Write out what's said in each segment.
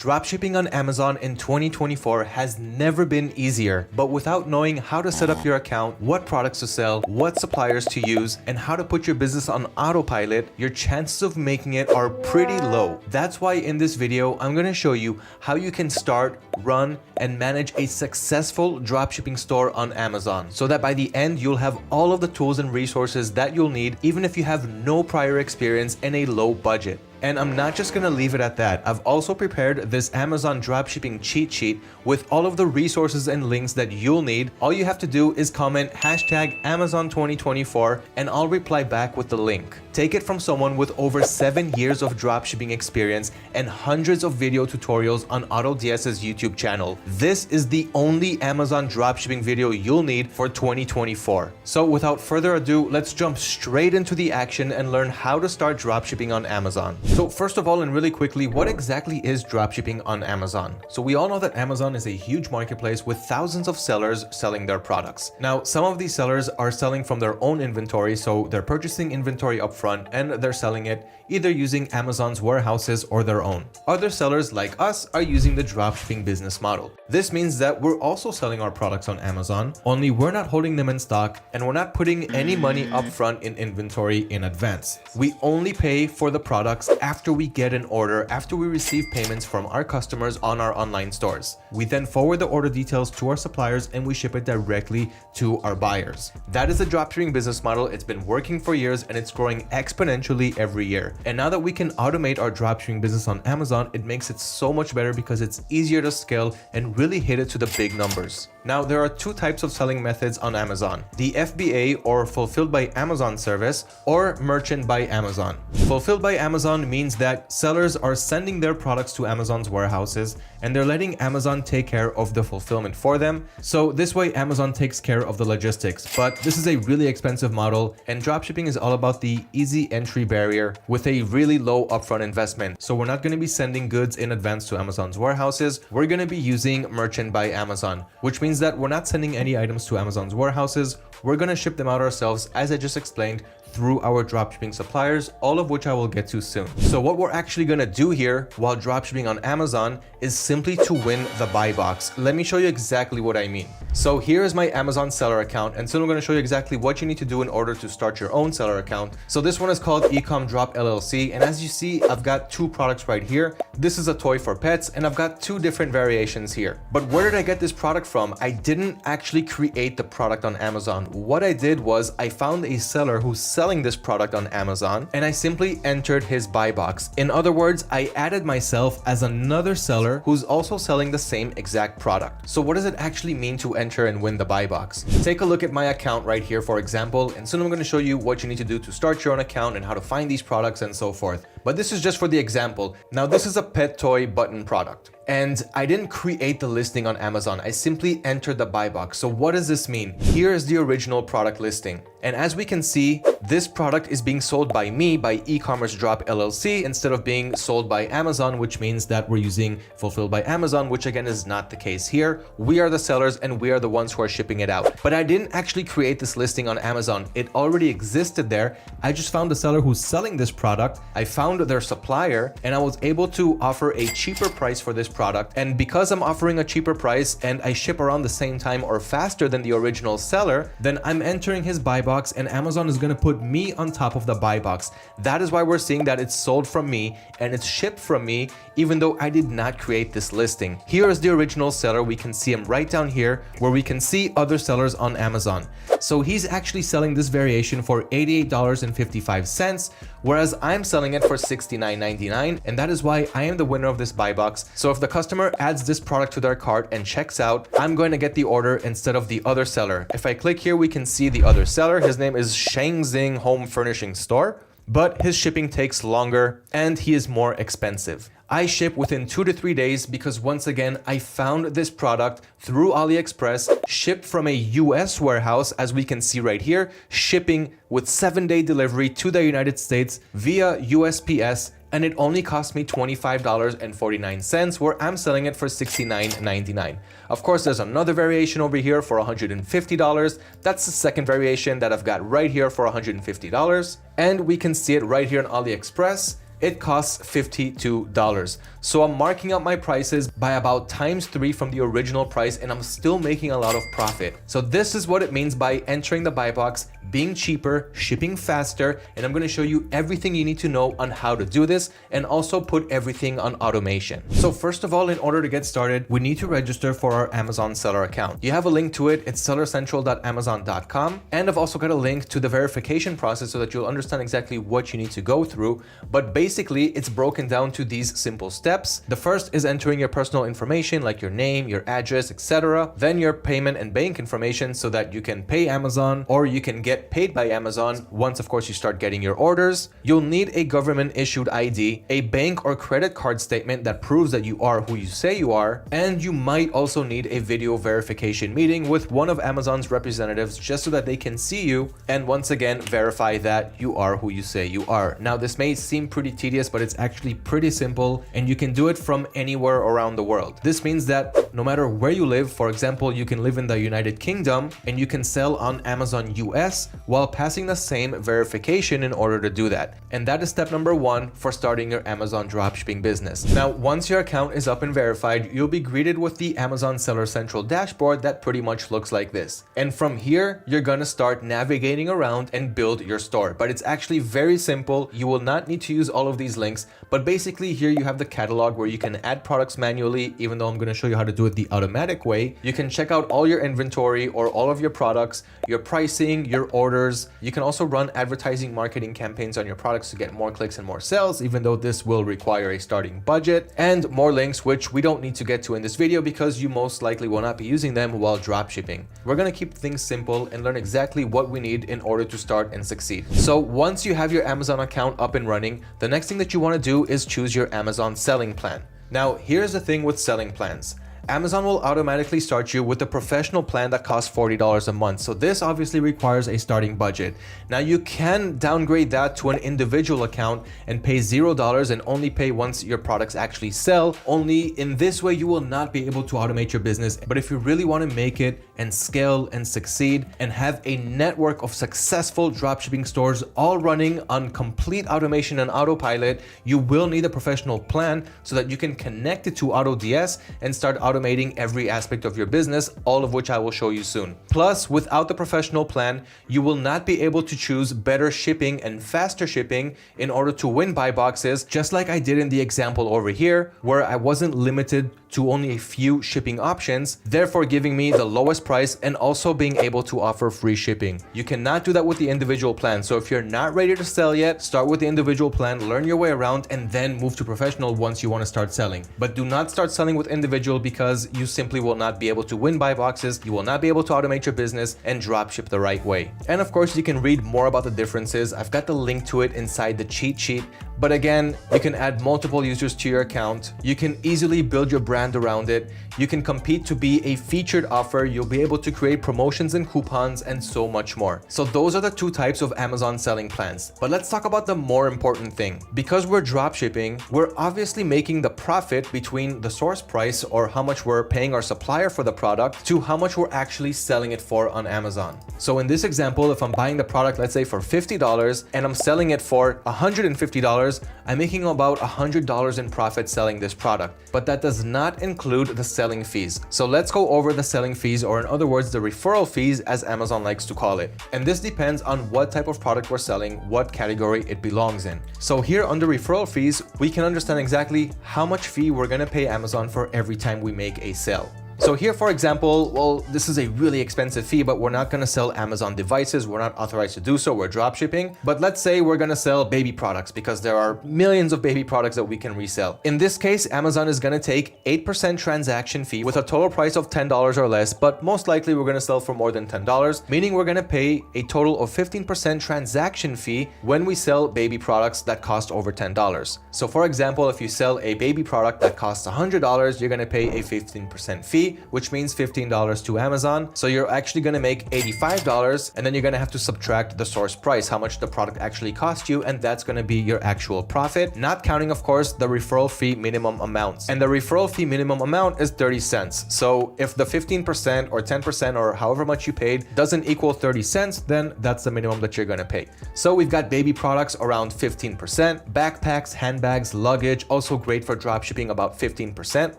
Dropshipping on Amazon in 2024 has never been easier, but without knowing how to set up your account, what products to sell, what suppliers to use, and how to put your business on autopilot, your chances of making it are pretty low. That's why in this video, I'm going to show you how you can start, run, and manage a successful dropshipping store on Amazon, so that by the end, you'll have all of the tools and resources that you'll need, even if you have no prior experience and a low budget. And I'm not just gonna leave it at that. I've also prepared this Amazon dropshipping cheat sheet with all of the resources and links that you'll need. All you have to do is comment hashtag Amazon 2024 and I'll reply back with the link. Take it from someone with over 7 years of dropshipping experience and hundreds of video tutorials on AutoDS's YouTube channel. This is the only Amazon dropshipping video you'll need for 2024. So without further ado, let's jump straight into the action and learn how to start dropshipping on Amazon. So first of all, and really quickly, what exactly is dropshipping on Amazon? So we all know that Amazon is a huge marketplace with thousands of sellers selling their products. Now, some of these sellers are selling from their own inventory, so they're purchasing inventory upfront and they're selling it either using Amazon's warehouses or their own. Other sellers like us are using the dropshipping business model. This means that we're also selling our products on Amazon, only we're not holding them in stock and we're not putting any money upfront in inventory in advance. We only pay for the products after we get an order, after we receive payments from our customers on our online stores. We then forward the order details to our suppliers and we ship it directly to our buyers. That is the dropshipping business model. It's been working for years and it's growing exponentially every year. And now that we can automate our dropshipping business on Amazon, it makes it so much better because it's easier to scale and really hit it to the big numbers. Now, there are two types of selling methods on Amazon: the FBA or Fulfilled by Amazon service, or Merchant by Amazon. Fulfilled by Amazon means that sellers are sending their products to Amazon's warehouses and they're letting Amazon take care of the fulfillment for them. So this way Amazon takes care of the logistics, but this is a really expensive model and dropshipping is all about the easy entry barrier with a really low upfront investment. So we're not going to be sending goods in advance to Amazon's warehouses. We're going to be using Merchant by Amazon, which means that we're not sending any items to Amazon's warehouses. We're going to ship them out ourselves, as I just explained, through our dropshipping suppliers, all of which I will get to soon. So what we're actually going to do here while dropshipping on Amazon is simply to win the buy box. Let me show you exactly what I mean. So here is my Amazon seller account, and soon I'm going to show you exactly what you need to do in order to start your own seller account. So this one is called Ecom Drop LLC, and as you see, I've got two products right here. This is a toy for pets, and I've got two different variations here. But where did I get this product from? I didn't actually create the product on Amazon. What I did was I found a seller who's selling this product on Amazon and I simply entered his buy box. In other words, I added myself as another seller who's also selling the same exact product. So what does it actually mean to enter and win the buy box? Take a look at my account right here, for example, and soon I'm going to show you what you need to do to start your own account and how to find these products and so forth. But this is just for the example. Now, this is a pet toy button product. And I didn't create the listing on Amazon. I simply entered the buy box. So what does this mean? Here is the original product listing. And as we can see, this product is being sold by me, by E-commerce Drop LLC, instead of being sold by Amazon, which means that we're using Fulfilled by Amazon, which again is not the case here. We are the sellers and we are the ones who are shipping it out. But I didn't actually create this listing on Amazon. It already existed there. I just found the seller who's selling this product. I found their supplier and I was able to offer a cheaper price for this product. And because I'm offering a cheaper price and I ship around the same time or faster than the original seller, then I'm entering his buy box and Amazon is going to put me on top of the buy box. That is why we're seeing that it's sold from me and it's shipped from me, even though I did not create this listing. Here is the original seller. We can see him right down here where we can see other sellers on Amazon. So he's actually selling this variation for $88.55, whereas I'm selling it for $69.99, and that is why I am the winner of this buy box. So if the customer adds this product to their cart and checks out, I'm going to get the order instead of the other seller. If I click here, we can see the other seller. His name is Shangxing Home Furnishing Store, but his shipping takes longer and he is more expensive. I ship within 2 to 3 days because once again, I found this product through AliExpress, shipped from a US warehouse, as we can see right here, shipping with 7-day delivery to the United States via USPS, and it only cost me $25.49, where I'm selling it for $69.99. Of course, there's another variation over here for $150. That's the second variation that I've got right here for $150. And we can see it right here on AliExpress. it costs $52. So I'm marking up my prices by about ×3 from the original price, and I'm still making a lot of profit. So this is what it means by entering the buy box, being cheaper, shipping faster, and I'm going to show you everything you need to know on how to do this and also put everything on automation. So first of all, in order to get started, we need to register for our Amazon seller account. You have a link to it. It's sellercentral.amazon.com. And I've also got a link to the verification process so that you'll understand exactly what you need to go through. But basically, it's broken down to these simple steps. The first is entering your personal information like your name, your address, etc. Then your payment and bank information so that you can pay Amazon or you can get paid by Amazon once, of course, you start getting your orders. You'll need a government issued ID, a bank or credit card statement that proves that you are who you say you are, and you might also need a video verification meeting with one of Amazon's representatives just so that they can see you and once again verify that you are who you say you are. Now, this may seem pretty tedious, but it's actually pretty simple and you can do it from anywhere around the world. This means that no matter where you live, for example, you can live in the United Kingdom and you can sell on Amazon US while passing the same verification in order to do that. And that is step number 1 for starting your Amazon dropshipping business. Now, once your account is up and verified, you'll be greeted with the Amazon Seller Central dashboard that pretty much looks like this. And from here, you're gonna start navigating around and build your store. But it's actually very simple. You will not need to use all of these links, but basically here you have the catalog where you can add products manually, even though I'm gonna show you how to do it the automatic way. You can check out all your inventory or all of your products, your pricing, your orders. You can also run advertising marketing campaigns on your products to get more clicks and more sales, even though this will require a starting budget, and more links, which we don't need to get to in this video because you most likely will not be using them while dropshipping. We're going to keep things simple and learn exactly what we need in order to start and succeed. So once you have your Amazon account up and running, the next thing that you want to do is choose your Amazon selling plan. Now, here's the thing with selling plans. Amazon will automatically start you with a professional plan that costs $40 a month. So this obviously requires a starting budget. Now you can downgrade that to an individual account and pay $0 and only pay once your products actually sell. Only in this way, you will not be able to automate your business. But if you really want to make it and scale and succeed and have a network of successful dropshipping stores all running on complete automation and autopilot, you will need a professional plan so that you can connect it to AutoDS and start automating every aspect of your business, all of which I will show you soon. Plus, without the professional plan, you will not be able to choose better shipping and faster shipping in order to win buy boxes, just like I did in the example over here, where I wasn't limited to only a few shipping options, therefore giving me the lowest price and also being able to offer free shipping. You cannot do that with the individual plan. So if you're not ready to sell yet, start with the individual plan, learn your way around, and then move to professional once you want to start selling. But do not start selling with individual because you simply will not be able to win buy boxes, you will not be able to automate your business and dropship the right way. And of course, you can read more about the differences. I've got the link to it inside the cheat sheet. But again, you can add multiple users to your account. You can easily build your brand around it. You can compete to be a featured offer. You'll be able to create promotions and coupons and so much more. So those are the two types of Amazon selling plans. But let's talk about the more important thing. Because we're dropshipping, we're obviously making the profit between the source price or how much we're paying our supplier for the product to how much we're actually selling it for on Amazon. So in this example, if I'm buying the product, let's say for $50 and I'm selling it for $150, I'm making about $100 in profit selling this product, but that does not include the selling fees. So let's go over the selling fees, or in other words, the referral fees as Amazon likes to call it. And this depends on what type of product we're selling, what category it belongs in. So here under referral fees, we can understand exactly how much fee we're gonna pay Amazon for every time we make a sale. So here, for example, well, this is a really expensive fee, but we're not going to sell Amazon devices. We're not authorized to do so. We're drop shipping. But let's say we're going to sell baby products because there are millions of baby products that we can resell. In this case, Amazon is going to take 8% transaction fee with a total price of $10 or less, but most likely we're going to sell for more than $10, meaning we're going to pay a total of 15% transaction fee when we sell baby products that cost over $10. So for example, if you sell a baby product that costs $100, you're going to pay a 15% fee. fee, which means $15 to Amazon. So you're actually going to make $85, and then you're going to have to subtract the source price, how much the product actually cost you, and that's going to be your actual profit, not counting, of course, the referral fee minimum amounts. And the referral fee minimum amount is 30 cents. So if the 15% or 10% or however much you paid doesn't equal 30 cents, then that's the minimum that you're going to pay. So we've got baby products around 15%, backpacks, handbags, luggage, also great for dropshipping, about 15%.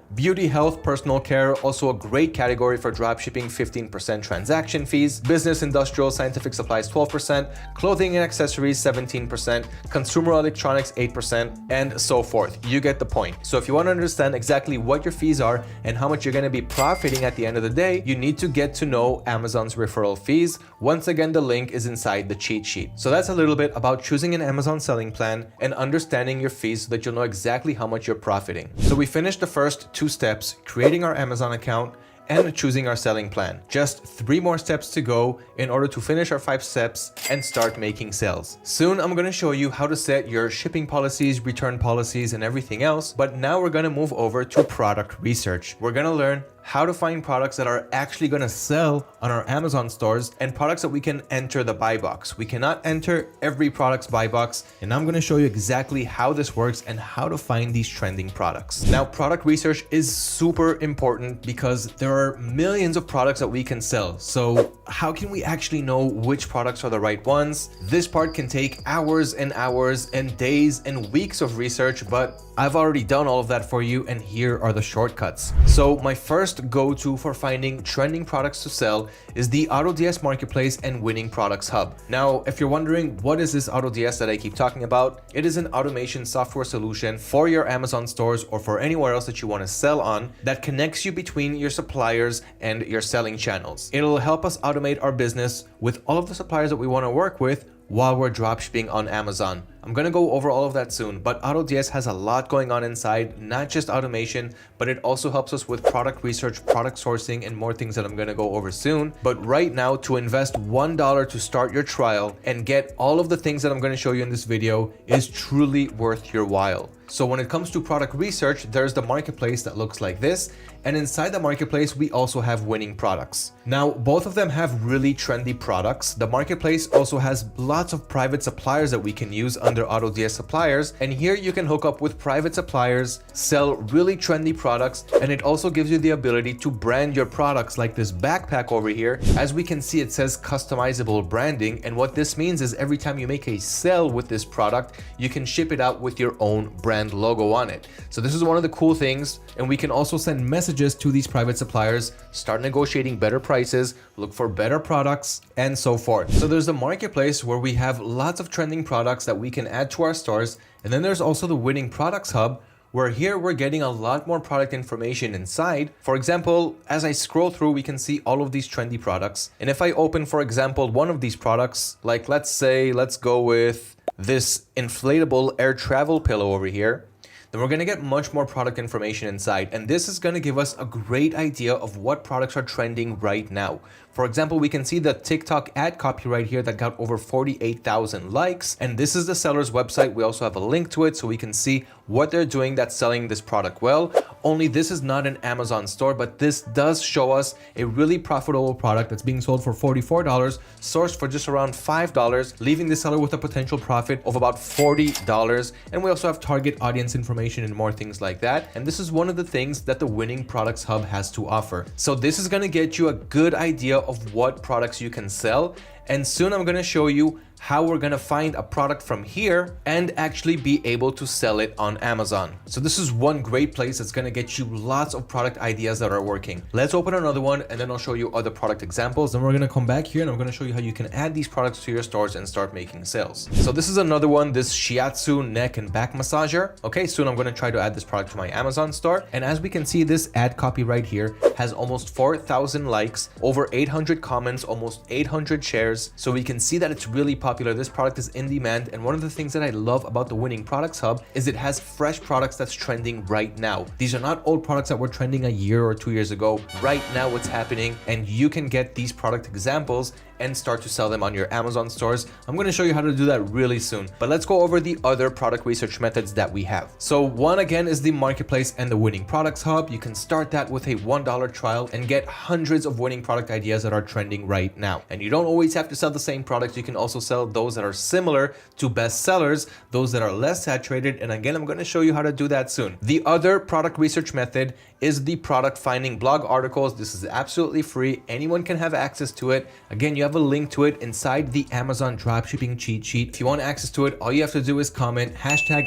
Beauty, health, personal care, also a great category for dropshipping, 15% transaction fees. Business, industrial, scientific supplies, 12%. Clothing and accessories, 17%. Consumer electronics, 8%, and so forth. You get the point. So if you want to understand exactly what your fees are and how much you're going to be profiting at the end of the day, you need to get to know Amazon's referral fees. Once again, the link is inside the cheat sheet. So that's a little bit about choosing an Amazon selling plan and understanding your fees so that you'll know exactly how much you're profiting. So we finished the first 2 steps, creating our Amazon account and choosing our selling plan. Just 3 more steps to go in order to finish our 5 steps and start making sales. Soon, I'm going to show you how to set your shipping policies, return policies, and everything else. But now we're going to move over to product research. We're going to learn how to find products that are actually going to sell on our Amazon stores and products that we can enter the buy box. We cannot enter every product's buy box, and I'm going to show you exactly how this works and how to find these trending products. Now, product research is super important because there are millions of products that we can sell. So how can we actually know which products are the right ones? This part can take hours and hours and days and weeks of research, but I've already done all of that for you, and here are the shortcuts. So my first go-to for finding trending products to sell is the AutoDS Marketplace and Winning Products Hub. Now, if you're wondering what is this AutoDS that I keep talking about, it is an automation software solution for your Amazon stores or for anywhere else that you want to sell on that connects you between your suppliers and your selling channels. It'll help us automate our business with all of the suppliers that we want to work with while we're dropshipping on Amazon. I'm going to go over all of that soon, but AutoDS has a lot going on inside, not just automation, but it also helps us with product research, product sourcing, and more things that I'm going to go over soon. But right now, to invest $1 to start your trial and get all of the things that I'm going to show you in this video is truly worth your while. So when it comes to product research, there's the marketplace that looks like this. And inside the marketplace, we also have Winning Products. Now, both of them have really trendy products. The marketplace also has lots of private suppliers that we can use under AutoDS suppliers. And here you can hook up with private suppliers, sell really trendy products, and it also gives you the ability to brand your products like this backpack over here. As we can see, it says customizable branding. And what this means is every time you make a sale with this product, you can ship it out with your own brand logo on it. So this is one of the cool things. And we can also send messages to these private suppliers, start negotiating better prices, look for better products, and so forth. So there's the marketplace where we have lots of trending products that we can add to our stores. And then there's also the Winning Products Hub, where here we're getting a lot more product information inside. For example, as I scroll through, we can see all of these trendy products. And if I open, for example, one of these products, like let's go with this inflatable air travel pillow over here, then we're going to get much more product information inside. And this is going to give us a great idea of what products are trending right now. For example, we can see the TikTok ad copy right here that got over 48,000 likes. And this is the seller's website. We also have a link to it so we can see what they're doing that's selling this product well. Only this is not an Amazon store, but this does show us a really profitable product that's being sold for $44, sourced for just around $5, leaving the seller with a potential profit of about $40. And we also have target audience information and more things like that. And this is one of the things that the Winning Products Hub has to offer. So this is going to get you a good idea of what products you can sell. And soon I'm going to show you how we're going to find a product from here and actually be able to sell it on Amazon. So this is one great place that's going to get you lots of product ideas that are working. Let's open another one and then I'll show you other product examples. Then we're going to come back here and I'm going to show you how you can add these products to your stores and start making sales. So this is another one, this shiatsu neck and back massager. Okay, soon I'm going to try to add this product to my Amazon store. And as we can see, this ad copy right here has almost 4,000 likes, over 800 comments, almost 800 shares. So we can see that it's really popular. This product is in demand, and one of the things that I love about the Winning Products Hub is it has fresh products that's trending right now. These are not old products that were trending a year or 2 years ago. Right now what's happening, and you can get these product examples and start to sell them on your Amazon stores. I'm going to show you how to do that really soon. But let's go over the other product research methods that we have. So one again is the marketplace and the winning products hub. You can start that with a $1 trial and get hundreds of winning product ideas that are trending right now. And you don't always have to sell the same products. You can also sell those that are similar to best sellers, those that are less saturated. And again, I'm going to show you how to do that soon. The other product research method is the product finding blog articles. This is absolutely free. Anyone can have access to it. Again, you have a link to it inside the Amazon dropshipping cheat sheet. If you want access to it, all you have to do is comment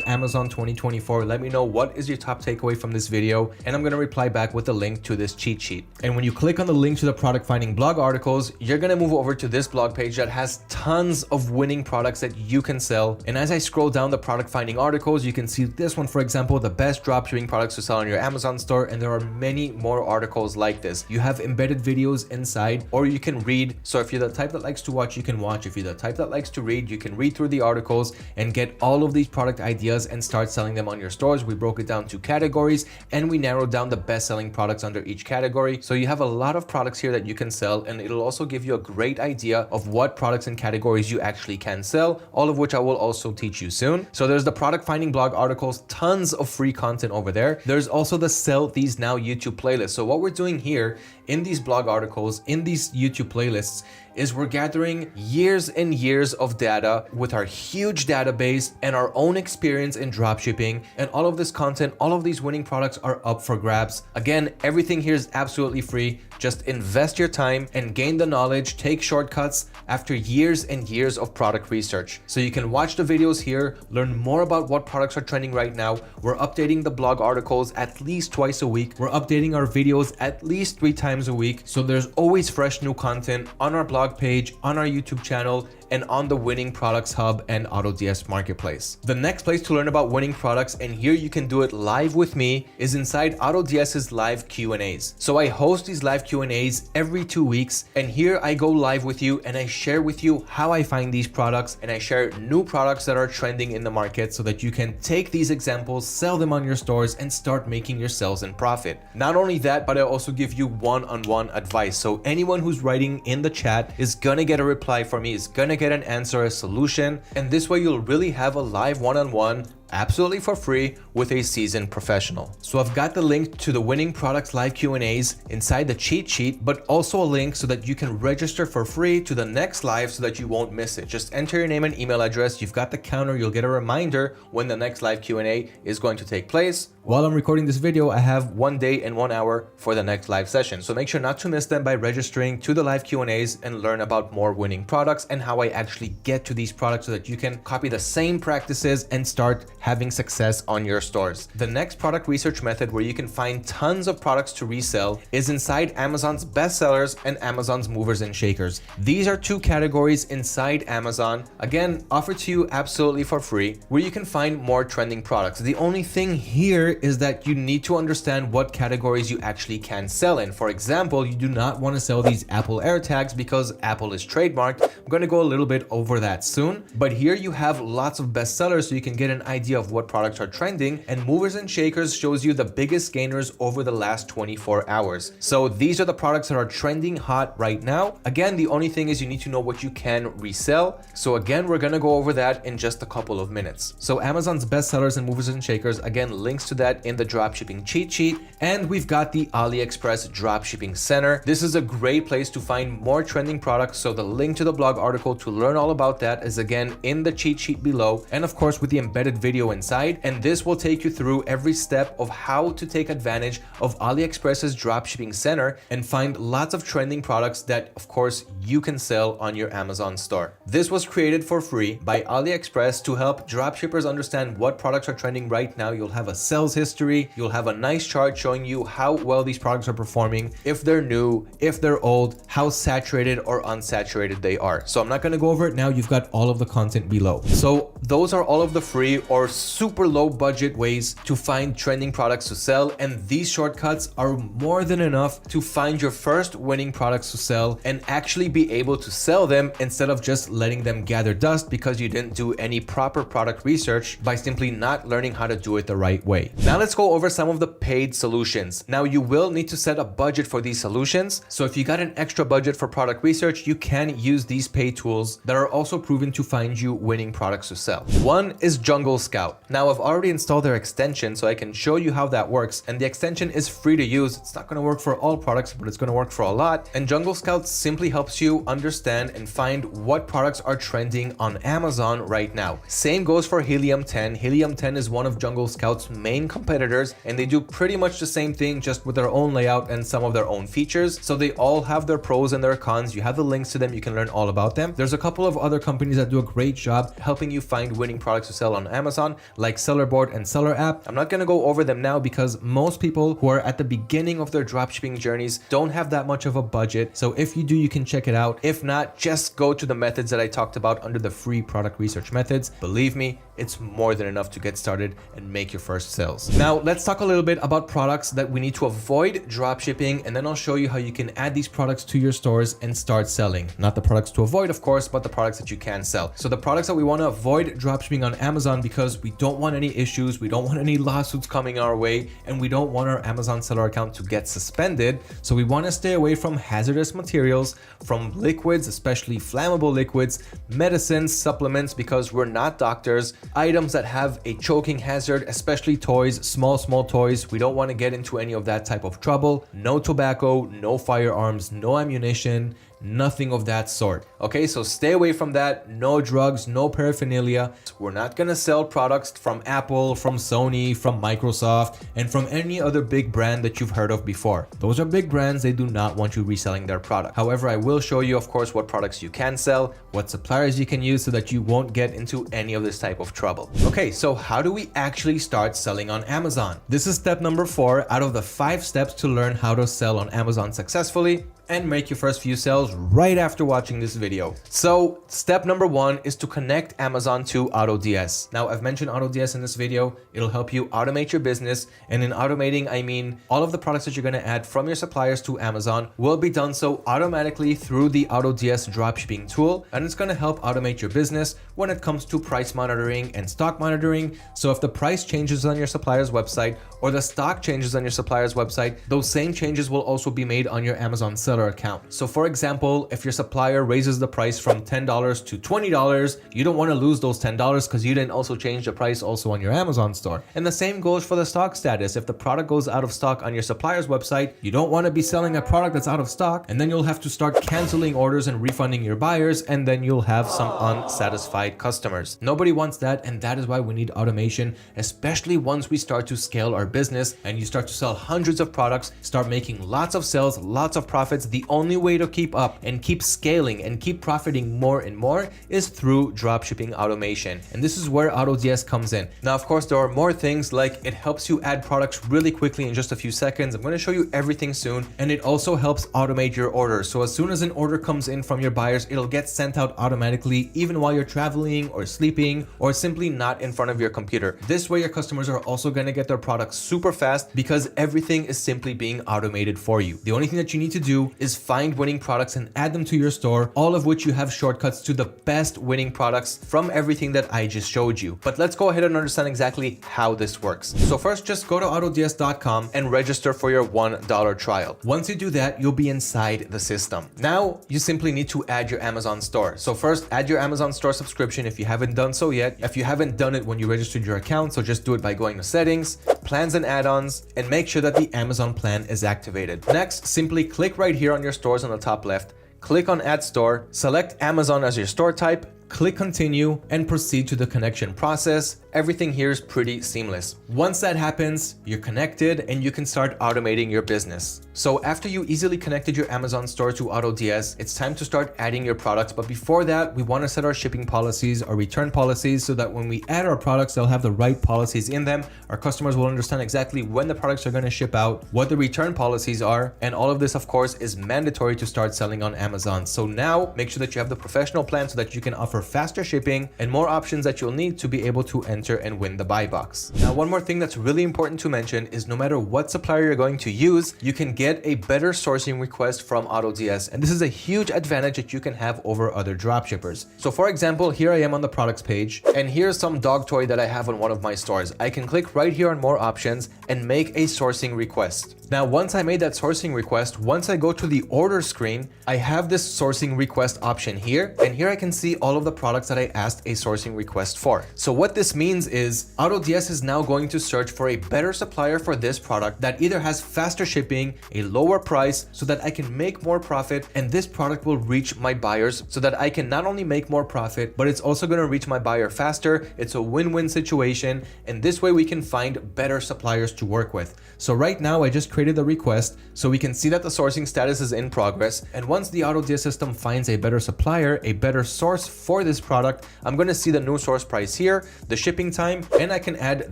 #Amazon 2024. Let me know what is your top takeaway from this video, and I'm going to reply back with a link to this cheat sheet. And when you click on the link to the product finding blog articles, you're going to move over to this blog page that has tons of winning products that you can sell. And as I scroll down the product finding articles, you can see this one, for example, the best dropshipping products to sell on your Amazon store. And there are many more articles like this. You have embedded videos inside, or you can read. So if you're the type that likes to watch, you can watch. If you're the type that likes to read, you can read through the articles and get all of these product ideas and start selling them on your stores. We broke it down to categories and we narrowed down the best selling products under each category. So you have a lot of products here that you can sell, and it'll also give you a great idea of what products and categories you actually can sell, all of which I will also teach you soon. So there's the product finding blog articles, tons of free content over there. There's also the Sell These Now YouTube playlist. So what we're doing here in these blog articles, in these YouTube playlists, is we're gathering years and years of data with our huge database and our own experience in dropshipping. And all of this content, all of these winning products are up for grabs. Again, everything here is absolutely free. Just invest your time and gain the knowledge, take shortcuts after years and years of product research. So you can watch the videos here, learn more about what products are trending right now. We're updating the blog articles at least twice a week. We're updating our videos at least 3 times a week. So there's always fresh new content on our blog page, on our YouTube channel, and on the Winning Products Hub and AutoDS Marketplace. The next place to learn about winning products, and here you can do it live with me, is inside AutoDS's live Q&As. So I host these live Q&As every 2 weeks, and here I go live with you and I share with you how I find these products, and I share new products that are trending in the market so that you can take these examples, sell them on your stores, and start making your sales and profit. Not only that, but I also give you one-on-one advice. So anyone who's writing in the chat is gonna get a reply from me, is gonna get an answer, a solution, and this way you'll really have a live one-on-one absolutely for free with a seasoned professional. So I've got the link to the Winning Products live Q&As inside the cheat sheet, but also a link so that you can register for free to the next live so that you won't miss it. Just enter your name and email address. You've got the counter. You'll get a reminder when the next live Q&A is going to take place. While I'm recording this video, I have 1 day and 1 hour for the next live session. So make sure not to miss them by registering to the live Q&As and learn about more winning products and how I actually get to these products so that you can copy the same practices and start having success on your stores. The next product research method where you can find tons of products to resell is inside Amazon's bestsellers and Amazon's movers and shakers. These are 2 categories inside Amazon, again, offered to you absolutely for free, where you can find more trending products. The only thing here is that you need to understand what categories you actually can sell in. For example, you do not want to sell these Apple AirTags because Apple is trademarked. I'm going to go a little bit over that soon, but here you have lots of bestsellers so you can get an idea of what products are trending, and movers and shakers shows you the biggest gainers over the last 24 hours. So these are the products that are trending hot right now. Again, the only thing is you need to know what you can resell. So again, we're going to go over that in just a couple of minutes. So Amazon's bestsellers and movers and shakers, again, links to that in the dropshipping cheat sheet. And we've got the AliExpress Dropshipping Center. This is a great place to find more trending products. So the link to the blog article to learn all about that is again in the cheat sheet below, and of course with the embedded video inside. And this will take you through every step of how to take advantage of AliExpress's Dropshipping Center and find lots of trending products that of course you can sell on your Amazon store. This was created for free by AliExpress to help dropshippers understand what products are trending right now. You'll have a sales history, you'll have a nice chart showing you how well these products are performing, if they're new, if they're old, how saturated or unsaturated they are. So I'm not going to go over it now. You've got all of the content below. So those are all of the free or super low budget quick ways to find trending products to sell, and these shortcuts are more than enough to find your first winning products to sell and actually be able to sell them instead of just letting them gather dust because you didn't do any proper product research by simply not learning how to do it the right way. Now let's go over some of the paid solutions. Now you will need to set a budget for these solutions. So if you got an extra budget for product research, you can use these paid tools that are also proven to find you winning products to sell. One is Jungle Scout. Now I've already installed their extension so I can show you how that works, and the extension is free to use. It's not going to work for all products, but it's going to work for a lot. And Jungle Scout simply helps you understand and find what products are trending on Amazon right now. Same goes for Helium 10. Helium 10 is one of Jungle Scout's main competitors, and they do pretty much the same thing, just with their own layout and some of their own features. So they all have their pros and their cons. You have the links to them. You can learn all about them. There's a couple of other companies that do a great job helping you find winning products to sell on Amazon, like Sellerboard and Seller App. I'm not going to go over them now because most people who are at the beginning of their dropshipping journeys don't have that much of a budget. So if you do, you can check it out. If not, just go to the methods that I talked about under the free product research methods. Believe me, it's more than enough to get started and make your first sales. Now, let's talk a little bit about products that we need to avoid dropshipping, and then I'll show you how you can add these products to your stores and start selling. Not the products to avoid, of course, but the products that you can sell. So the products that we want to avoid dropshipping on Amazon because we don't want any issues, we don't want any lawsuits coming our way, and we don't want our Amazon seller account to get suspended. So we want to stay away from hazardous materials, from liquids, especially flammable liquids, medicines, supplements, because we're not doctors, items that have a choking hazard, especially toys, small toys. We don't want to get into any of that type of trouble. No tobacco, no firearms, no ammunition, nothing of that sort. Okay, so stay away from that. No drugs, no paraphernalia. We're not gonna sell products from Apple, from Sony, from Microsoft, and from any other big brand that you've heard of before. Those are big brands. They do not want you reselling their product. However, I will show you, of course, what products you can sell, what suppliers you can use so that you won't get into any of this type of trouble. Okay, so how do we actually start selling on Amazon? This is step number 4 out of the 5 steps to learn how to sell on Amazon successfully and make your first few sales right after watching this video. So step number 1 is to connect Amazon to AutoDS. Now, I've mentioned AutoDS in this video. It'll help you automate your business, and in automating, I mean all of the products that you're going to add from your suppliers to Amazon will be done so automatically through the AutoDS dropshipping tool, and it's going to help automate your business when it comes to price monitoring and stock monitoring. So if the price changes on your supplier's website or the stock changes on your supplier's website, those same changes will also be made on your Amazon seller account. So for example, if your supplier raises the price from $10 to $20, you don't want to lose those $10 because you didn't also change the price also on your Amazon store. And the same goes for the stock status. If the product goes out of stock on your supplier's website, you don't want to be selling a product that's out of stock, and then you'll have to start canceling orders and refunding your buyers, and then you'll have some unsatisfied customers. Nobody wants that, and that is why we need automation, especially once we start to scale our business and you start to sell hundreds of products, start making lots of sales, lots of profits. The only way to keep up and keep scaling and keep profiting more and more is through dropshipping automation. And this is where AutoDS comes in. Now, of course, there are more things, like it helps you add products really quickly in just a few seconds. I'm going to show you everything soon. And it also helps automate your orders. So as soon as an order comes in from your buyers, it'll get sent out automatically, even while you're traveling or sleeping or simply not in front of your computer. This way, your customers are also going to get their products super fast because everything is simply being automated for you. The only thing that you need to do is find winning products and add them to your store, all of which you have shortcuts to the best winning products from everything that I just showed you. But let's go ahead and understand exactly how this works. So first, just go to autods.com and register for your $1 trial. Once you do that, you'll be inside the system. Now, you simply need to add your Amazon store. So first, add your Amazon store subscription if you haven't done so yet. If you haven't done it when you registered your account, so just do it by going to settings, plans and add-ons, and make sure that the Amazon plan is activated. Next, simply click right here on your stores on the top left, click on Add Store, select Amazon as your store type, click continue, and proceed to the connection process. Everything here is pretty seamless. Once that happens, you're connected and you can start automating your business. So after you easily connected your Amazon store to AutoDS, it's time to start adding your products. But before that, we want to set our shipping policies, our return policies, so that when we add our products, they'll have the right policies in them. Our customers will understand exactly when the products are going to ship out, what the return policies are, and all of this, of course, is mandatory to start selling on Amazon. So now make sure that you have the professional plan so that you can offer offer faster shipping and more options that you'll need to be able to enter and win the buy box. Now, one more thing that's really important to mention is no matter what supplier you're going to use, you can get a better sourcing request from AutoDS. And this is a huge advantage that you can have over other dropshippers. So for example, here I am on the products page, and here's some dog toy that I have on one of my stores. I can click right here on more options and make a sourcing request. Now, once I made that sourcing request, once I go to the order screen, I have this sourcing request option here, and here I can see all of the products that I asked a sourcing request for. So what this means is AutoDS is now going to search for a better supplier for this product that either has faster shipping, a lower price, so that I can make more profit, and this product will reach my buyers so that I can not only make more profit, but it's also going to reach my buyer faster. It's a win-win situation, and this way we can find better suppliers to work with. So right now I just created the request so we can see that the sourcing status is in progress, and once the AutoDS system finds a better supplier, a better source for this product, I'm going to see the new source price here, the shipping time, and I can add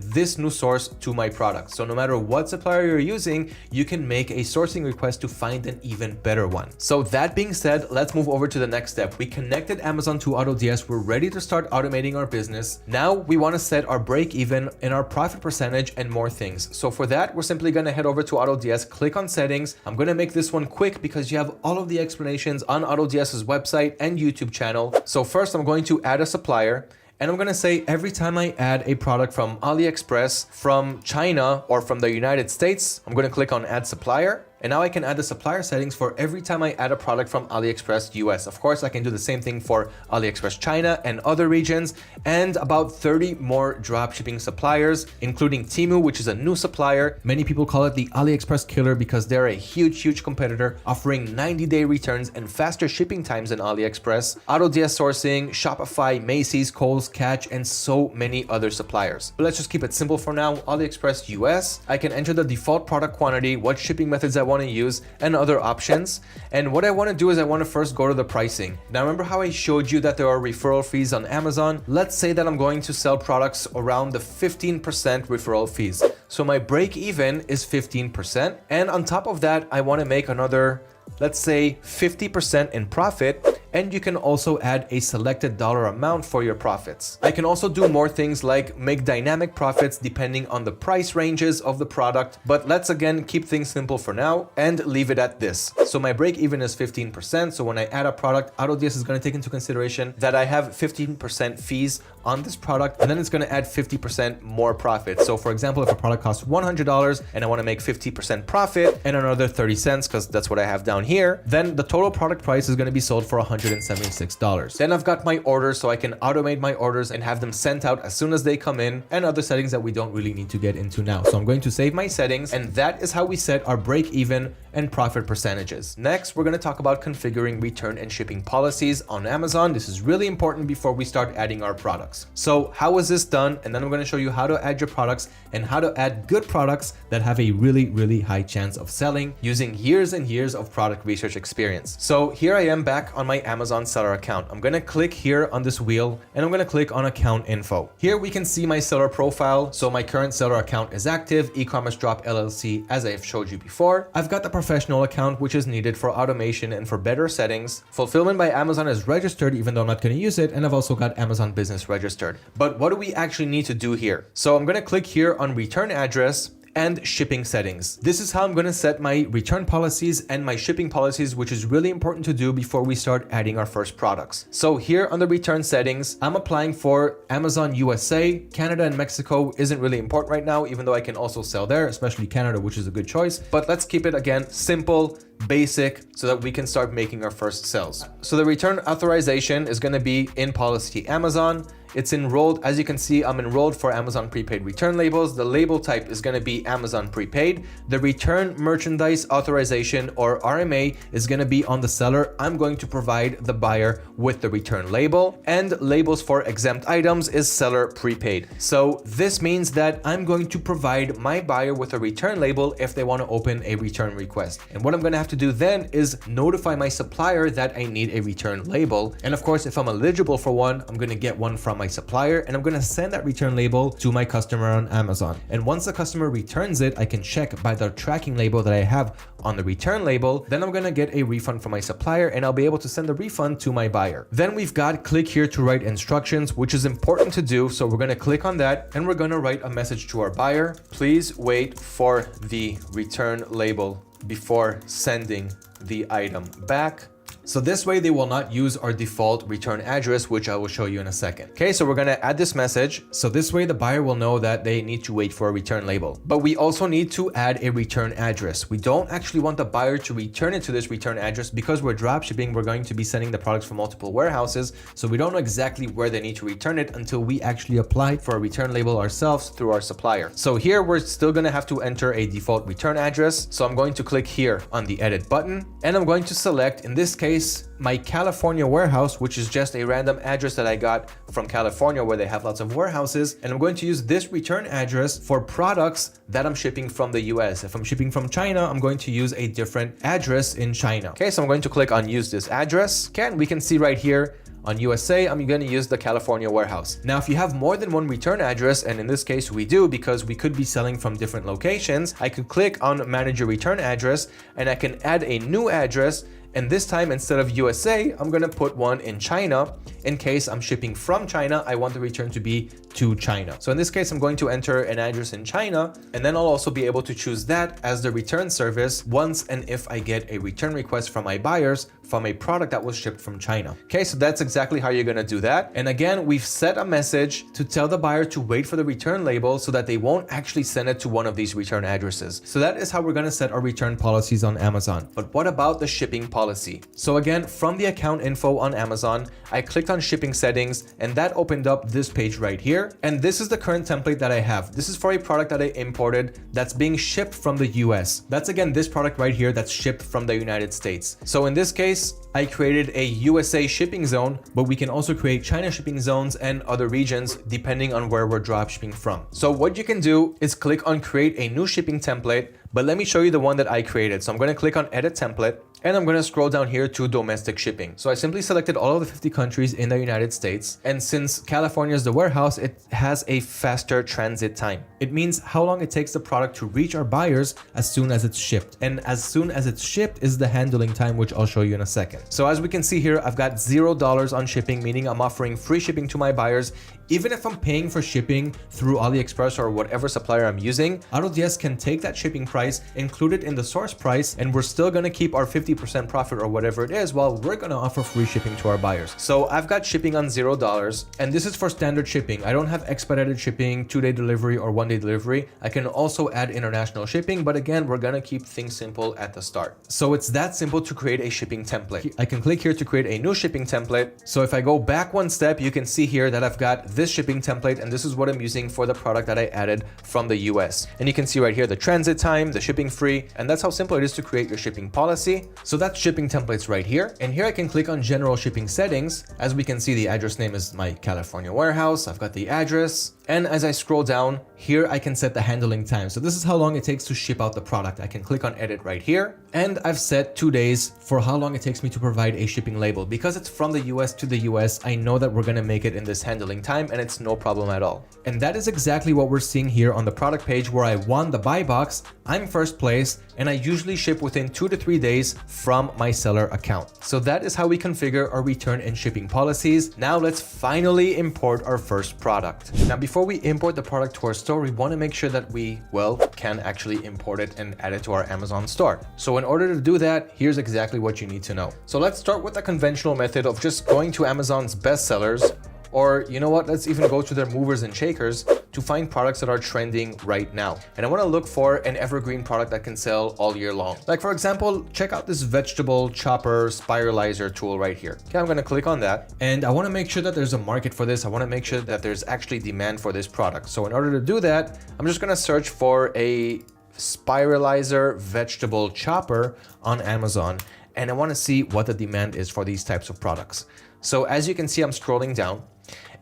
this new source to my product. So no matter what supplier you're using, you can make a sourcing request to find an even better one. So that being said, let's move over to the next step. We connected Amazon to AutoDS. We're ready to start automating our business. Now we want to set our break even and our profit percentage and more things. So for that, we're simply going to head over to AutoDS, click on settings. I'm going to make this one quick because you have all of the explanations on AutoDS's website and YouTube channel. So first I'm going to add a supplier. And I'm going to say every time I add a product from AliExpress, from China, or from the United States, I'm going to click on add supplier. And now I can add the supplier settings for every time I add a product from AliExpress US. Of course, I can do the same thing for AliExpress China and other regions, and about 30 more dropshipping suppliers, including Temu, which is a new supplier. Many people call it the AliExpress killer because they're a huge competitor, offering 90-day returns and faster shipping times than AliExpress. AutoDS Sourcing, Shopify, Macy's, Kohl's, Catch, and so many other suppliers. But let's just keep it simple for now. AliExpress US, I can enter the default product quantity, what shipping methods I want to use, and other options. And what I want to do is I want to first go to the pricing. Now remember how I showed you that there are referral fees on Amazon? Let's say that I'm going to sell products around the 15% referral fees. So my break even is 15, and on top of that I want to make another, let's say 50% in profit. And you can also add a selected dollar amount for your profits. I can also do more things like make dynamic profits depending on the price ranges of the product, but let's again keep things simple for now and leave it at this. So my break even is 15%. So when I add a product, AutoDS is going to take into consideration that I have 15% fees on this product, and then it's going to add 50% more profit. So for example, if a product costs $100 and I want to make 50% profit and another 30 cents, because that's what I have down here, then the total product price is going to be sold for $176. Then I've got my orders, so I can automate my orders and have them sent out as soon as they come in, and other settings that we don't really need to get into now. So I'm going to save my settings, and that is how we set our break even and profit percentages. Next, we're going to talk about configuring return and shipping policies on Amazon. This is really important before we start adding our products. So how is this done? And then I'm going to show you how to add your products and how to add good products that have a really high chance of selling using years and years of product research experience. So here I am back on my Amazon seller account. I'm going to click here on this wheel and I'm going to click on account info. Here we can see my seller profile. So my current seller account is active, e-commerce drop LLC, as I have showed you before. I've got the professional account, which is needed for automation and for better settings. Fulfillment by Amazon is registered, even though I'm not going to use it. And I've also got Amazon Business registered. But what do we actually need to do here? So I'm going to click here on return address and shipping settings. This is how I'm going to set my return policies and my shipping policies, which is really important to do before we start adding our first products. So here on the return settings, I'm applying for Amazon USA. Canada and Mexico isn't really important right now, even though I can also sell there, especially Canada, which is a good choice. But let's keep it again simple, basic, so that we can start making our first sales. So the return authorization is going to be in policy Amazon. It's enrolled. As you can see, I'm enrolled for Amazon prepaid return labels. The label type is going to be Amazon prepaid. The return merchandise authorization, or RMA, is going to be on the seller. I'm going to provide the buyer with the return label, and labels for exempt items is seller prepaid. So this means that I'm going to provide my buyer with a return label if they want to open a return request. And what I'm going to have to do then is notify my supplier that I need a return label. And of course, if I'm eligible for one, I'm going to get one from my my supplier, and I'm gonna send that return label to my customer on Amazon. And once the customer returns it, I can check by the tracking label that I have on the return label. Then I'm gonna get a refund from my supplier, and I'll be able to send the refund to my buyer. Then we've got click here to write instructions, which is important to do. So we're gonna click on that, and we're gonna write a message to our buyer. Please wait for the return label before sending the item back. So this way they will not use our default return address, which I will show you in a second. Okay, so we're gonna add this message. So this way the buyer will know that they need to wait for a return label. But we also need to add a return address. We don't actually want the buyer to return it to this return address because we're dropshipping. We're going to be sending the products from multiple warehouses. So we don't know exactly where they need to return it until we actually apply for a return label ourselves through our supplier. So here we're still gonna have to enter a default return address. So I'm going to click here on the edit button, and I'm going to select, in this case, my California warehouse, which is just a random address that I got from California where they have lots of warehouses. And I'm going to use this return address for products that I'm shipping from the US. If I'm shipping from China, I'm going to use a different address in China. Okay, so I'm going to click on use this address. Okay, and we can see right here on USA, I'm going to use the California warehouse. Now, if you have more than one return address, and in this case we do because we could be selling from different locations, I could click on manage your return address, and I can add a new address. And this time, instead of USA, I'm gonna put one in China. In case I'm shipping from China, I want the return to be to China. So in this case, I'm going to enter an address in China, and then I'll also be able to choose that as the return service once and if I get a return request from my buyers from a product that was shipped from China. Okay, so that's exactly how you're gonna do that. And again, we've set a message to tell the buyer to wait for the return label so that they won't actually send it to one of these return addresses. So that is how we're gonna set our return policies on Amazon. But what about the shipping policy? So again, from the account info on Amazon, I clicked on shipping settings, and that opened up this page right here. And this is the current template that I have. This is for a product that I imported that's being shipped from the US. That's again, this product right here that's shipped from the United States. So in this case, I created a USA shipping zone, but we can also create China shipping zones and other regions depending on where we're dropshipping from. So what you can do is click on create a new shipping template, but let me show you the one that I created. So I'm going to click on edit template, and I'm going to scroll down here to domestic shipping. So I simply selected all of the 50 countries in the United States. And since California is the warehouse, it has a faster transit time. It means how long it takes the product to reach our buyers as soon as it's shipped. And as soon as it's shipped is the handling time, which I'll show you in a second. So as we can see here, I've got $0 on shipping, meaning I'm offering free shipping to my buyers. Even if I'm paying for shipping through AliExpress or whatever supplier I'm using, AutoDS can take that shipping price, include it in the source price, and we're still gonna keep our 50% profit or whatever it is while we're gonna offer free shipping to our buyers. So I've got shipping on $0, and this is for standard shipping. I don't have expedited shipping, 2-day delivery or 1-day delivery. I can also add international shipping, but again, we're gonna keep things simple at the start. So it's that simple to create a shipping template. I can click here to create a new shipping template. So if I go back one step, you can see here that I've got this shipping template, and this is what I'm using for the product that I added from the US. And you can see right here the transit time, the shipping free, and that's how simple it is to create your shipping policy. So that's shipping templates right here. And here I can click on general shipping settings. As we can see, the address name is my California warehouse. I've got the address. And as I scroll down here, I can set the handling time. So this is how long it takes to ship out the product. I can click on edit right here. And I've set 2 days for how long it takes me to provide a shipping label. Because it's from the US to the US, I know that we're gonna make it in this handling time, and it's no problem at all. And that is exactly what we're seeing here on the product page where I won the buy box. I'm first place, and I usually ship within 2 to 3 days from my seller account. So that is how we configure our return and shipping policies. Now let's finally import our first product. Now, before we import the product to our store, we want to make sure that we, well, can actually import it and add it to our Amazon store. So in order to do that, here's exactly what you need to know. So let's start with the conventional method of just going to Amazon's best sellers, or you know what, let's even go to their movers and shakers to find products that are trending right now. And I want to look for an evergreen product that can sell all year long. Like for example, check out this vegetable chopper spiralizer tool right here. Okay, I'm going to click on that, and I want to make sure that there's a market for this. I want to make sure that there's actually demand for this product. So in order to do that, I'm just going to search for a spiralizer vegetable chopper on Amazon, and I want to see what the demand is for these types of products. So as you can see, I'm scrolling down,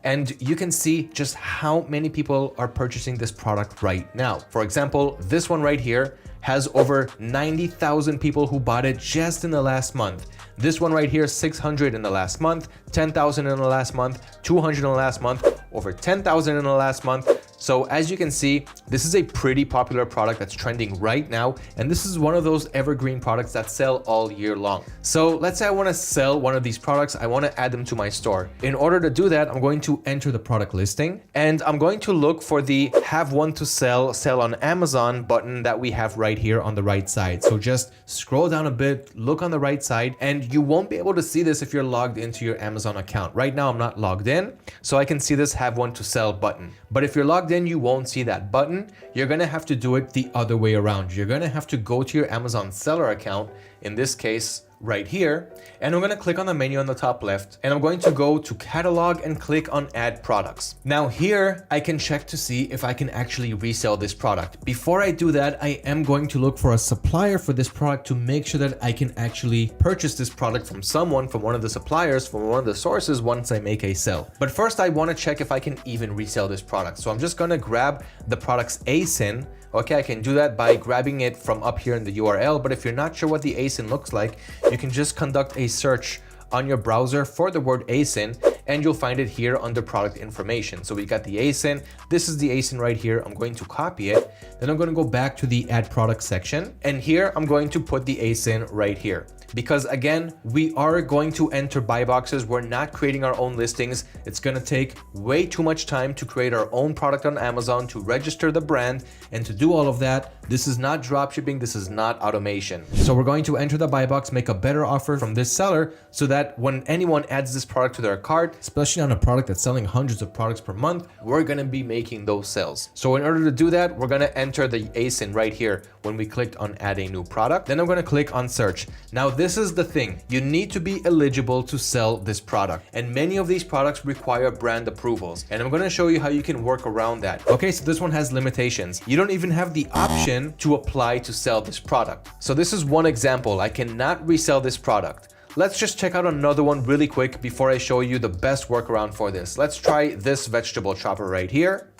and you can see just how many people are purchasing this product right now. For example, this one right here has over 90,000 people who bought it just in the last month. This one right here, 600 in the last month, 10,000 in the last month, 200 in the last month, over 10,000 in the last month. So as you can see, this is a pretty popular product that's trending right now. And this is one of those evergreen products that sell all year long. So let's say I want to sell one of these products. I want to add them to my store. In order to do that, I'm going to enter the product listing and I'm going to look for the have one to sell on Amazon button that we have right here on the right side. So just scroll down a bit, look on the right side, and you won't be able to see this if you're logged into your Amazon account. Right now, I'm not logged in, so I can see this have one to sell button. But if you're logged in, you won't see that button. You're gonna have to do it the other way around. You're gonna have to go to your Amazon seller account, in this case, right here, and I'm going to click on the menu on the top left and I'm going to go to catalog and click on add products. Now here I can check to see if I can actually resell this product. Before I do that, I am going to look for a supplier for this product to make sure that I can actually purchase this product from someone, from one of the suppliers, from one of the sources once I make a sell. But first I want to check if I can even resell this product. So I'm just going to grab the product's ASIN. Okay, I can do that by grabbing it from up here in the URL, but if you're not sure what the ASIN looks like, you can just conduct a search on your browser for the word ASIN and you'll find it here under product information. So we got the ASIN. This is the ASIN right here. I'm going to copy it. Then I'm going to go back to the add product section. And here I'm going to put the ASIN right here. Because again, we are going to enter buy boxes. We're not creating our own listings. It's going to take way too much time to create our own product on Amazon, to register the brand, and to do all of that. This is not dropshipping. This is not automation. So we're going to enter the buy box, make a better offer from this seller so that when anyone adds this product to their cart, especially on a product that's selling hundreds of products per month, we're going to be making those sales. So in order to do that, we're going to enter the ASIN right here when we clicked on add a new product. Then I'm going to click on search. Now this is the thing. You need to be eligible to sell this product. And many of these products require brand approvals. And I'm going to show you how you can work around that. Okay, so this one has limitations. You don't even have the option to apply to sell this product. So this is one example. I cannot resell this product. Let's just check out another one really quick before I show you the best workaround for this. Let's try this vegetable chopper right here.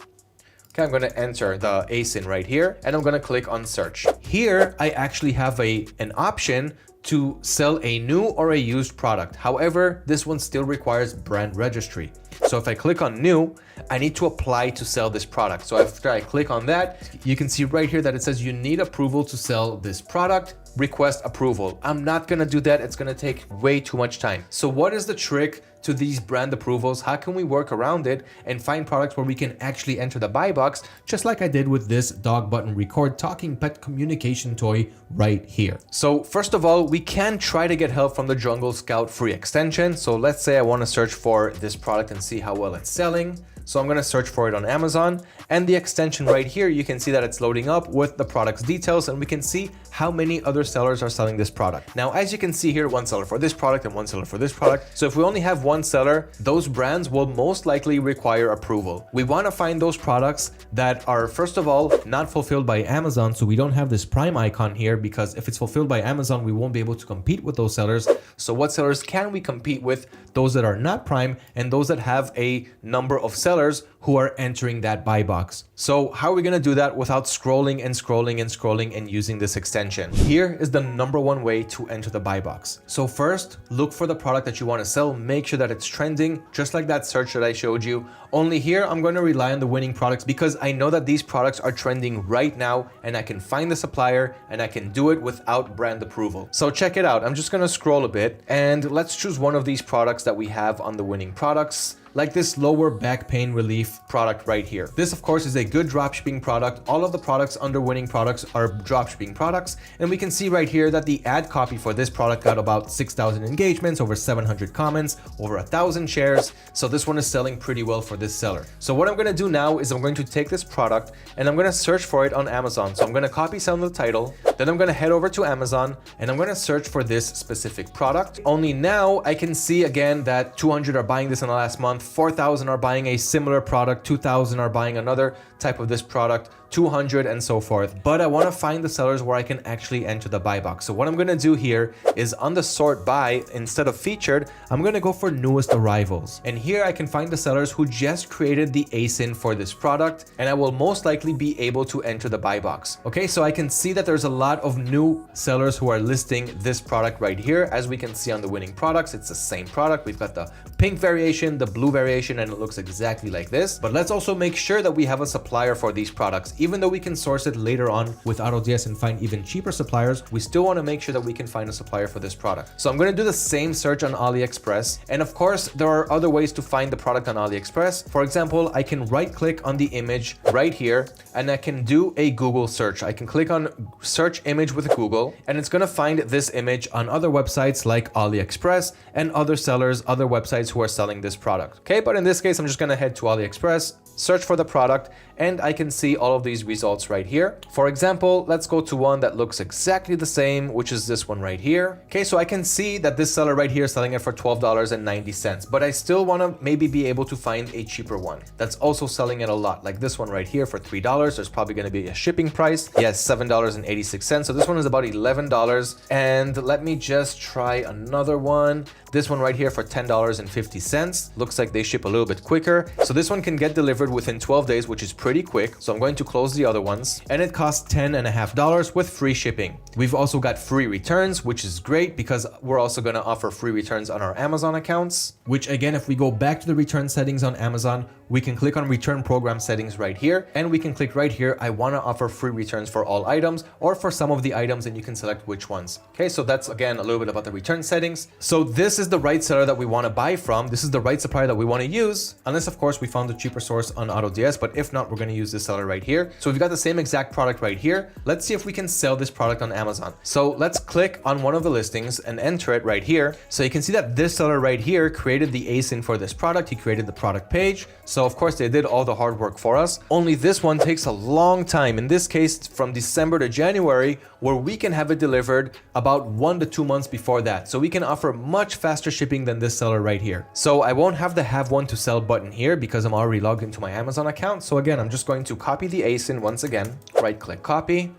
Okay, I'm going to enter the ASIN right here and I'm going to click on search. Here, I actually have an option to sell a new or a used product. However, this one still requires brand registry. So if I click on new, I need to apply to sell this product. So after I click on that, you can see right here that it says you need approval to sell this product. Request approval. I'm not gonna do that. It's gonna take way too much time. So what is the trick to these brand approvals? How can we work around it and find products where we can actually enter the buy box, just like I did with this dog button record talking pet communication toy right here? So first of all, we can try to get help from the Jungle Scout free extension. So let's say I want to search for this product and see how well it's selling. So I'm going to search for it on Amazon, and the extension right here, you can see that it's loading up with the product's details and we can see how many other sellers are selling this product. Now, as you can see here, one seller for this product and one seller for this product. So if we only have one seller, those brands will most likely require approval. We want to find those products that are, first of all, not fulfilled by Amazon. So we don't have this Prime icon here because if it's fulfilled by Amazon, we won't be able to compete with those sellers. So what sellers can we compete with? Those that are not Prime and those that have a number of sellers who are entering that buy box. So how are we going to do that without scrolling and scrolling and scrolling and using this extension? Here is the number one way to enter the buy box. So first, look for the product that you want to sell. Make sure that it's trending, just like that search that I showed you. Only here, I'm going to rely on the winning products because I know that these products are trending right now and I can find the supplier and I can do it without brand approval. So check it out. I'm just going to scroll a bit and let's choose one of these products that we have on the winning products, like this lower back pain relief product right here. This, of course, is a good dropshipping product. All of the products under winning products are dropshipping products. And we can see right here that the ad copy for this product got about 6,000 engagements, over 700 comments, over 1,000 shares. So this one is selling pretty well for this seller. So what I'm going to do now is I'm going to take this product and I'm going to search for it on Amazon. So I'm going to copy some of the title. Then I'm going to head over to Amazon and I'm going to search for this specific product. Only now I can see again that 200 are buying this in the last month. 4,000 are buying a similar product, 2,000 are buying another type of this product, 200 and so forth. But I want to find the sellers where I can actually enter the buy box. So what I'm going to do here is on the sort by, instead of featured, I'm going to go for newest arrivals. And here I can find the sellers who just created the ASIN for this product, and I will most likely be able to enter the buy box. Okay, so I can see that there's a lot of new sellers who are listing this product right here. As we can see on the winning products, it's the same product. We've got the pink variation, the blue variation, and it looks exactly like this. But let's also make sure that we have a supplier for these products. Even though we can source it later on with AutoDS and find even cheaper suppliers, we still want to make sure that we can find a supplier for this product. So I'm going to do the same search on AliExpress. And of course, there are other ways to find the product on AliExpress. For example, I can right click on the image right here and I can do a Google search. I can click on search image with Google and it's going to find this image on other websites like AliExpress and other sellers, other websites who are selling this product. Okay, but in this case, I'm just going to head to AliExpress, search for the product, and I can see all of these results right here. For example, let's go to one that looks exactly the same, which is this one right here. Okay, so I can see that this seller right here is selling it for $12.90, but I still want to maybe be able to find a cheaper one that's also selling it a lot, like this one right here for $3. There's probably going to be a shipping price. Yes, $7.86. So this one is about $11. And let me just try another one. This one right here for $10.50. Looks like they ship a little bit quicker. So this one can get delivered within 12 days, which is pretty quick. So I'm going to close the other ones, and it costs $10.50 with free shipping. We've also got free returns, which is great because we're also going to offer free returns on our Amazon accounts, which again, if we go back to the return settings on Amazon, we can click on return program settings right here, and we can click right here, I want to offer free returns for all items or for some of the items, and you can select which ones. Okay, so that's again a little bit about the return settings. So this is the right seller that we want to buy from. This is the right supplier that we want to use, unless of course we found a cheaper source on AutoDS, but if not, we're going to use this seller right here. So we've got the same exact product right here. Let's see if we can sell this product on Amazon. So let's click on one of the listings and enter it right here. So you can see that this seller right here created the ASIN for this product. He created the product page. So of course they did all the hard work for us. Only this one takes a long time. In this case, from December to January, where we can have it delivered about 1 to 2 months before that. So we can offer much faster shipping than this seller right here. So I won't have the have one to sell button here because I'm already logged into my Amazon account. So again, I'm just going to copy the ASIN once again, right click copy.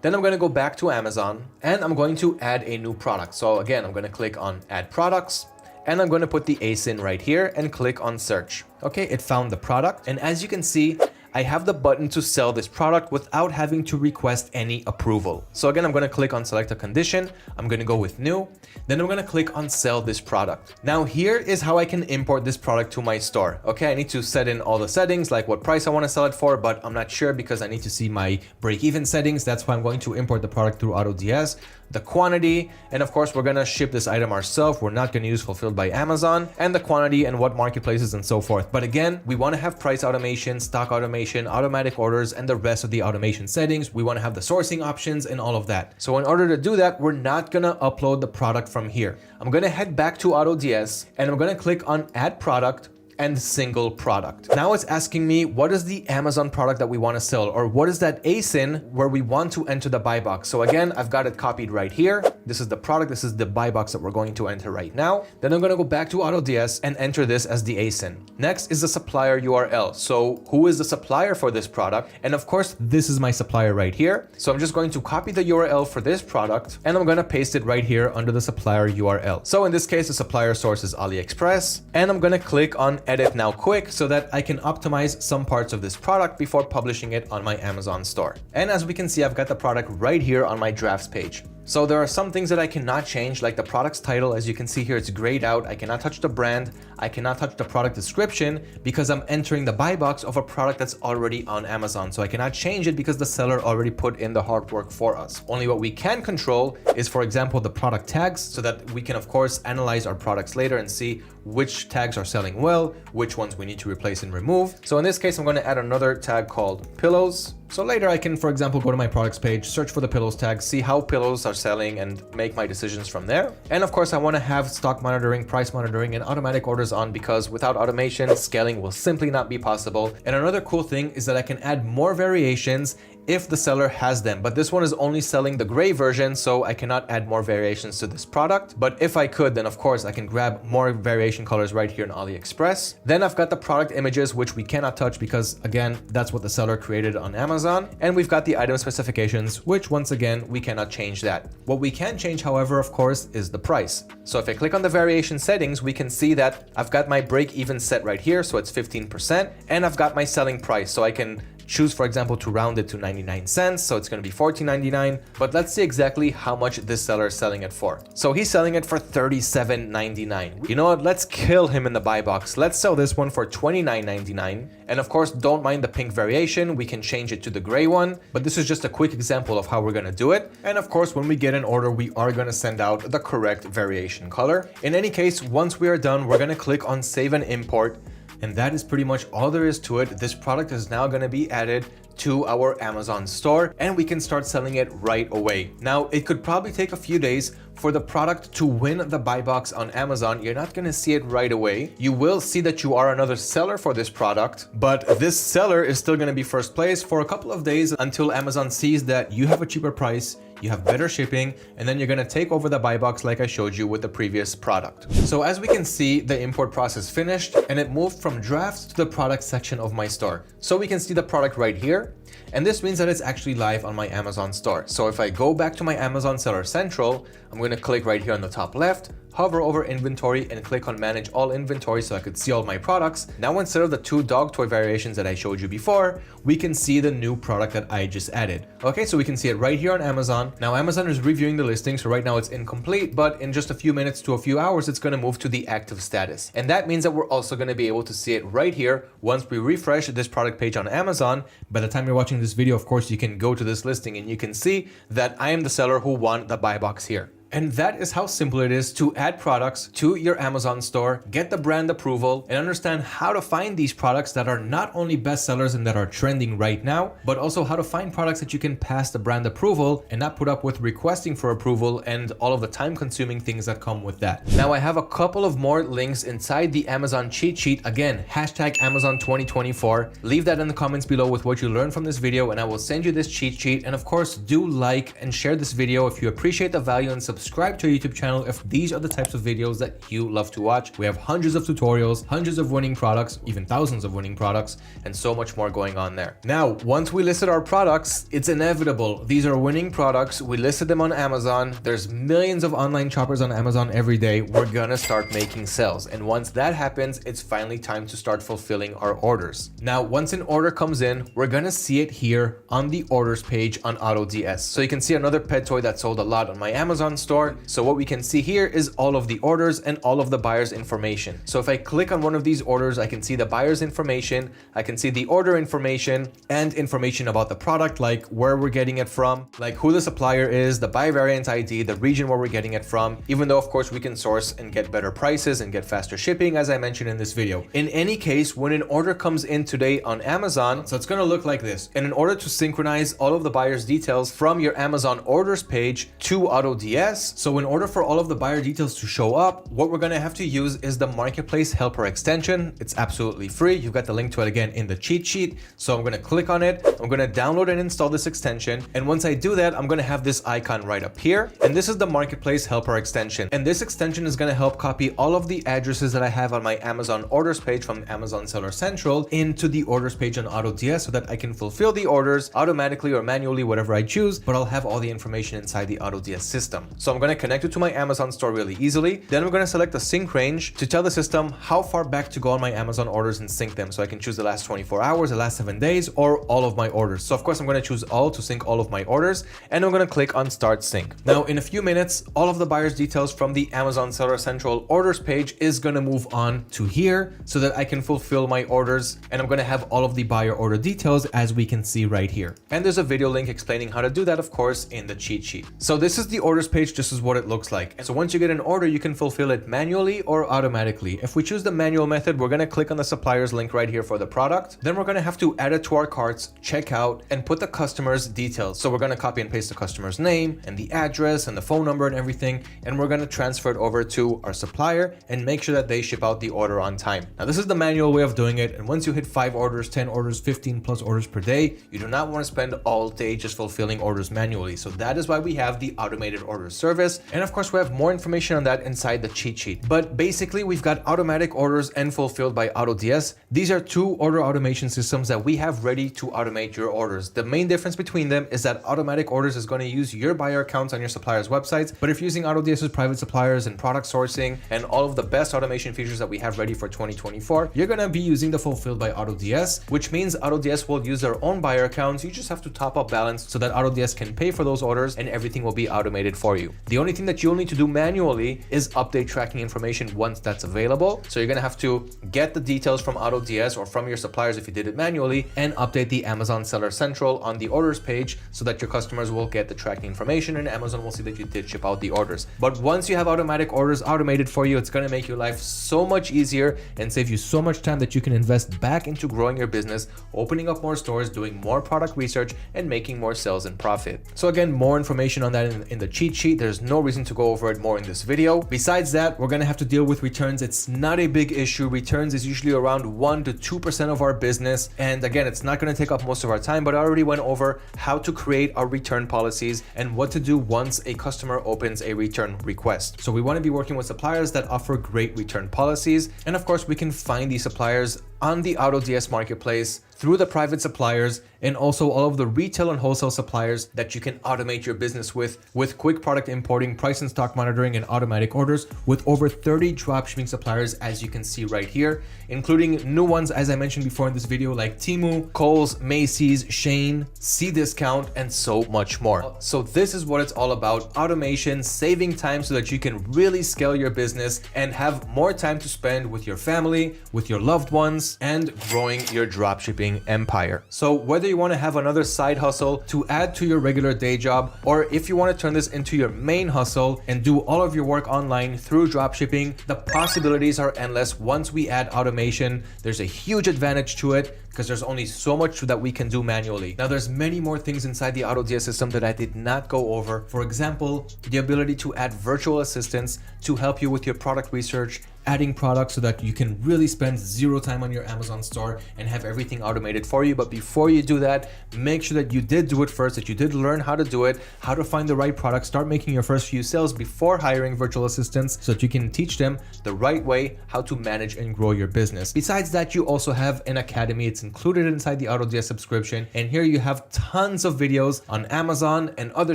Then I'm going to go back to Amazon and I'm going to add a new product. So again, I'm going to click on add products and I'm going to put the ASIN right here and click on search. Okay, it found the product. And as you can see, I have the button to sell this product without having to request any approval. So again, I'm going to click on select a condition. I'm going to go with new. Then I'm going to click on sell this product. Now here is how I can import this product to my store. Okay, I need to set in all the settings, like what price I want to sell it for, but I'm not sure because I need to see my break-even settings. That's why I'm going to import the product through AutoDS, the quantity, and of course, we're going to ship this item ourselves. We're not going to use fulfilled by Amazon, and the quantity and what marketplaces and so forth. But again, we want to have price automation, stock automation, automatic orders, and the rest of the automation settings. We want to have the sourcing options and all of that. So in order to do that, we're not going to upload the product from here. I'm going to head back to AutoDS and I'm going to click on add product and single product. Now it's asking me what is the Amazon product that we want to sell, or what is that ASIN where we want to enter the buy box. So again, I've got it copied right here. This is the product. This is the buy box that we're going to enter right now. Then I'm going to go back to AutoDS and enter this as the ASIN. Next is the supplier URL. So who is the supplier for this product? And of course, this is my supplier right here. So I'm just going to copy the URL for this product and I'm going to paste it right here under the supplier URL. So in this case, the supplier source is AliExpress, and I'm going to click on edit now quick so that I can optimize some parts of this product before publishing it on my Amazon store. And as we can see, I've got the product right here on my drafts page. So there are some things that I cannot change, like the product's title. As you can see here, it's grayed out. I cannot touch the brand. I cannot touch the product description because I'm entering the buy box of a product that's already on Amazon. So I cannot change it because the seller already put in the hard work for us. Only what we can control is, for example, the product tags, so that we can, of course, analyze our products later and see which tags are selling well, which ones we need to replace and remove. So in this case, I'm going to add another tag called pillows. So later I can, for example, go to my products page, search for the pillows tag, see how pillows are selling and make my decisions from there. And of course, I want to have stock monitoring, price monitoring, and automatic orders on, because without automation, scaling will simply not be possible. And another cool thing is that I can add more variations if the seller has them. But this one is only selling the gray version, so I cannot add more variations to this product. But if I could, then of course I can grab more variation colors right here on AliExpress. Then I've got the product images, which we cannot touch because again, that's what the seller created on Amazon. And we've got the item specifications, which once again, we cannot change that. What we can change, however, of course, is the price. So if I click on the variation settings, we can see that I've got my break even set right here. So it's 15%, and I've got my selling price. So I can choose, for example, to round it to 99 cents. So it's going to be $14.99, but let's see exactly how much this seller is selling it for. So he's selling it for $37.99. You know what? Let's kill him in the buy box. Let's sell this one for $29.99. And of course, don't mind the pink variation. We can change it to the gray one, but this is just a quick example of how we're going to do it. And of course, when we get an order, we are going to send out the correct variation color. In any case, once we are done, we're going to click on save and import. And that is pretty much all there is to it. This product is now going to be added to our Amazon store and we can start selling it right away. Now, it could probably take a few days for the product to win the buy box on Amazon. You're not going to see it right away. You will see that you are another seller for this product, but this seller is still going to be first place for a couple of days until Amazon sees that you have a cheaper price, you have better shipping, and then you're going to take over the buy box like I showed you with the previous product. So as we can see, the import process finished and it moved from drafts to the product section of my store. So we can see the product right here. And this means that it's actually live on my Amazon store. So if I go back to my Amazon Seller Central, I'm going to click right here on the top left, hover over inventory and click on manage all inventory so I could see all my products. Now, instead of the 2 dog toy variations that I showed you before, we can see the new product that I just added. Okay, so we can see it right here on Amazon. Now, Amazon is reviewing the listing, so right now it's incomplete, but in just a few minutes to a few hours, it's going to move to the active status. And that means that we're also going to be able to see it right here once we refresh this product page on Amazon. By the time you're watching this video, of course, you can go to this listing and you can see that I am the seller who won the buy box here. And that is how simple it is to add products to your Amazon store, get the brand approval, and understand how to find these products that are not only bestsellers and that are trending right now, but also how to find products that you can pass the brand approval and not put up with requesting for approval and all of the time-consuming things that come with that. Now, I have a couple of more links inside the Amazon cheat sheet. Again, hashtag Amazon 2024. Leave that in the comments below with what you learned from this video, and I will send you this cheat sheet. And of course, do like and share this video if you appreciate the value, and subscribe to our YouTube channel if these are the types of videos that you love to watch. We have hundreds of tutorials, hundreds of winning products, even thousands of winning products, and so much more going on there. Now, once we listed our products, it's inevitable. These are winning products. We listed them on Amazon. There's millions of online shoppers on Amazon every day. We're gonna start making sales. And once that happens, it's finally time to start fulfilling our orders. Now, once an order comes in, we're gonna see it here on the orders page on AutoDS. So you can see another pet toy that sold a lot on my Amazon store. So what we can see here is all of the orders and all of the buyer's information. So if I click on one of these orders, I can see the buyer's information, I can see the order information and information about the product, like where we're getting it from, like who the supplier is, the buy variant ID, the region where we're getting it from, even though of course we can source and get better prices and get faster shipping, as I mentioned in this video. In any case, when an order comes in today on Amazon, so it's going to look like this. And in order to synchronize all of the buyer's details from your Amazon orders page to AutoDS, so in order for all of the buyer details to show up, what we're going to have to use is the Marketplace Helper extension. It's absolutely free. You've got the link to it again in the cheat sheet. So I'm going to click on it. I'm going to download and install this extension. And once I do that, I'm going to have this icon right up here. And this is the Marketplace Helper extension. And this extension is going to help copy all of the addresses that I have on my Amazon orders page from Amazon Seller Central into the orders page on AutoDS so that I can fulfill the orders automatically or manually, whatever I choose, but I'll have all the information inside the AutoDS system. So I'm going to connect it to my Amazon store really easily. Then I'm going to select the sync range to tell the system how far back to go on my Amazon orders and sync them. So I can choose the last 24 hours, the last 7 days, or all of my orders. So of course I'm going to choose all to sync all of my orders, and I'm going to click on start sync. Now in a few minutes, all of the buyer's details from the Amazon Seller Central orders page is going to move on to here so that I can fulfill my orders, and I'm going to have all of the buyer order details as we can see right here. And there's a video link explaining how to do that, of course, in the cheat sheet. So this is the orders page page, this is what it looks like. And so once you get an order, you can fulfill it manually or automatically. If we choose the manual method, we're going to click on the supplier's link right here for the product. Then we're going to have to add it to our carts, check out, and put the customer's details. So we're going to copy and paste the customer's name and the address and the phone number and everything. And we're going to transfer it over to our supplier and make sure that they ship out the order on time. Now, this is the manual way of doing it. And once you hit 5 orders, 10 orders, 15 plus orders per day, you do not want to spend all day just fulfilling orders manually. So that is why we have the automated order service. And of course, we have more information on that inside the cheat sheet. But basically, we've got automatic orders and fulfilled by AutoDS. These are 2 order automation systems that we have ready to automate your orders. The main difference between them is that automatic orders is going to use your buyer accounts on your supplier's websites. But if you're using AutoDS's private suppliers and product sourcing and all of the best automation features that we have ready for 2024, you're going to be using the fulfilled by AutoDS, which means AutoDS will use their own buyer accounts. You just have to top up balance so that AutoDS can pay for those orders and everything will be automated for you. The only thing that you'll need to do manually is update tracking information once that's available. So you're going to have to get the details from AutoDS or from your suppliers if you did it manually and update the Amazon Seller Central on the orders page so that your customers will get the tracking information and Amazon will see that you did ship out the orders. But once you have automatic orders automated for you, it's going to make your life so much easier and save you so much time that you can invest back into growing your business, opening up more stores, doing more product research, and making more sales and profit. So again, more information on that in the cheat sheet. There's no reason to go over it more in this video. Besides that, we're going to have to deal with returns. It's not a big issue. Returns is usually around 1 to 2% of our business. And again, it's not going to take up most of our time, but I already went over how to create our return policies and what to do once a customer opens a return request. So we want to be working with suppliers that offer great return policies. And of course, we can find these suppliers on the AutoDS marketplace through the private suppliers and also all of the retail and wholesale suppliers that you can automate your business with quick product importing, price and stock monitoring, and automatic orders with over 30 dropshipping suppliers, as you can see right here, including new ones, as I mentioned before in this video, like Temu, Kohl's, Macy's, Shein, Cdiscount, and so much more. So this is what it's all about: automation, saving time so that you can really scale your business and have more time to spend with your family, with your loved ones, and growing your dropshipping empire. So whether you want to have another side hustle to add to your regular day job, or if you want to turn this into your main hustle and do all of your work online through dropshipping, the possibilities are endless. Once we add automation, there's a huge advantage to it because there's only so much that we can do manually. Now, there's many more things inside the AutoDS system that I did not go over. For example, the ability to add virtual assistants to help you with your product research, adding products so that you can really spend 0 time on your Amazon store and have everything automated for you. But before you do that, make sure that you did do it first, that you did learn how to do it, how to find the right product, start making your first few sales before hiring virtual assistants so that you can teach them the right way how to manage and grow your business. Besides that, you also have an academy. It's included inside the AutoDS subscription. And here you have tons of videos on Amazon and other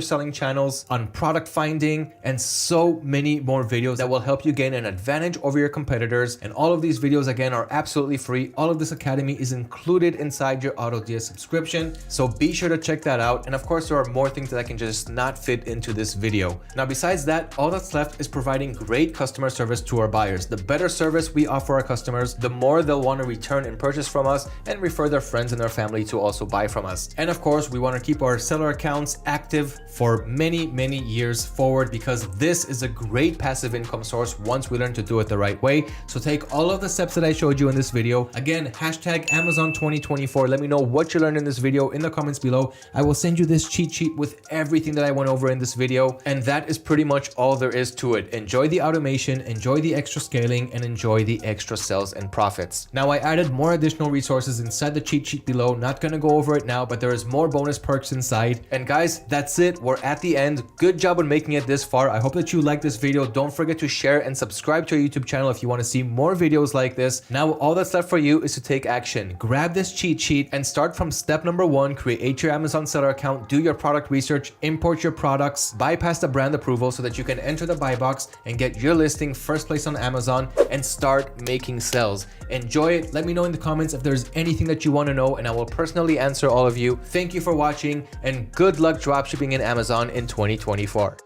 selling channels, on product finding, and so many more videos that will help you gain an advantage over your competitors. And all of these videos, again, are absolutely free. All of this academy is included inside your AutoDS subscription. So be sure to check that out. And of course, there are more things that I can just not fit into this video. Now, besides that, all that's left is providing great customer service to our buyers. The better service we offer our customers, the more they'll want to return and purchase from us and refer their friends and their family to also buy from us. And of course, we want to keep our seller accounts active for many, many years forward, because this is a great passive income source once we learn to do it the right way. So take all of the steps that I showed you in this video. Again, hashtag Amazon 2024. Let me know what you learned in this video in the comments below. I will send you this cheat sheet with everything that I went over in this video. And that is pretty much all there is to it. Enjoy the automation, enjoy the extra scaling, and enjoy the extra sales and profits. Now, I added more additional resources inside the cheat sheet below. Not gonna go over it now, but there is more bonus perks inside. And guys, that's it. We're at the end. Good job on making it this far. I hope that you liked this video. Don't forget to share and subscribe to our YouTube channel if you want to see more videos like this. Now, all that's left for you is to take action. Grab this cheat sheet and start from step number 1. Create your Amazon seller account, do your product research, import your products, bypass the brand approval so that you can enter the buy box and get your listing first place on Amazon and start making sales. Enjoy it. Let me know in the comments if there's anything that you want to know, and I will personally answer all of you. Thank you for watching, and good luck dropshipping in Amazon in 2024.